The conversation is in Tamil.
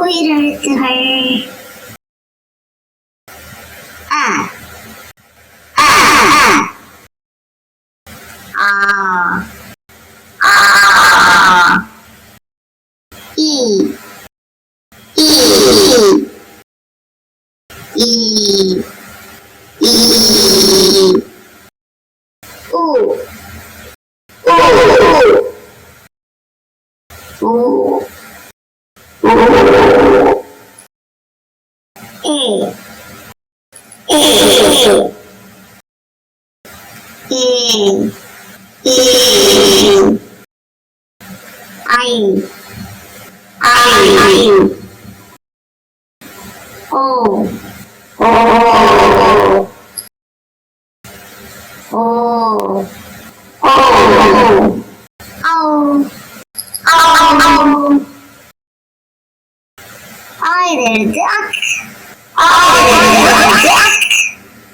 உயிரெழுத்துகள் அ ஆ இ ஈ உ ஏ ஐ ஓ ஆயுத எழுத்து அக்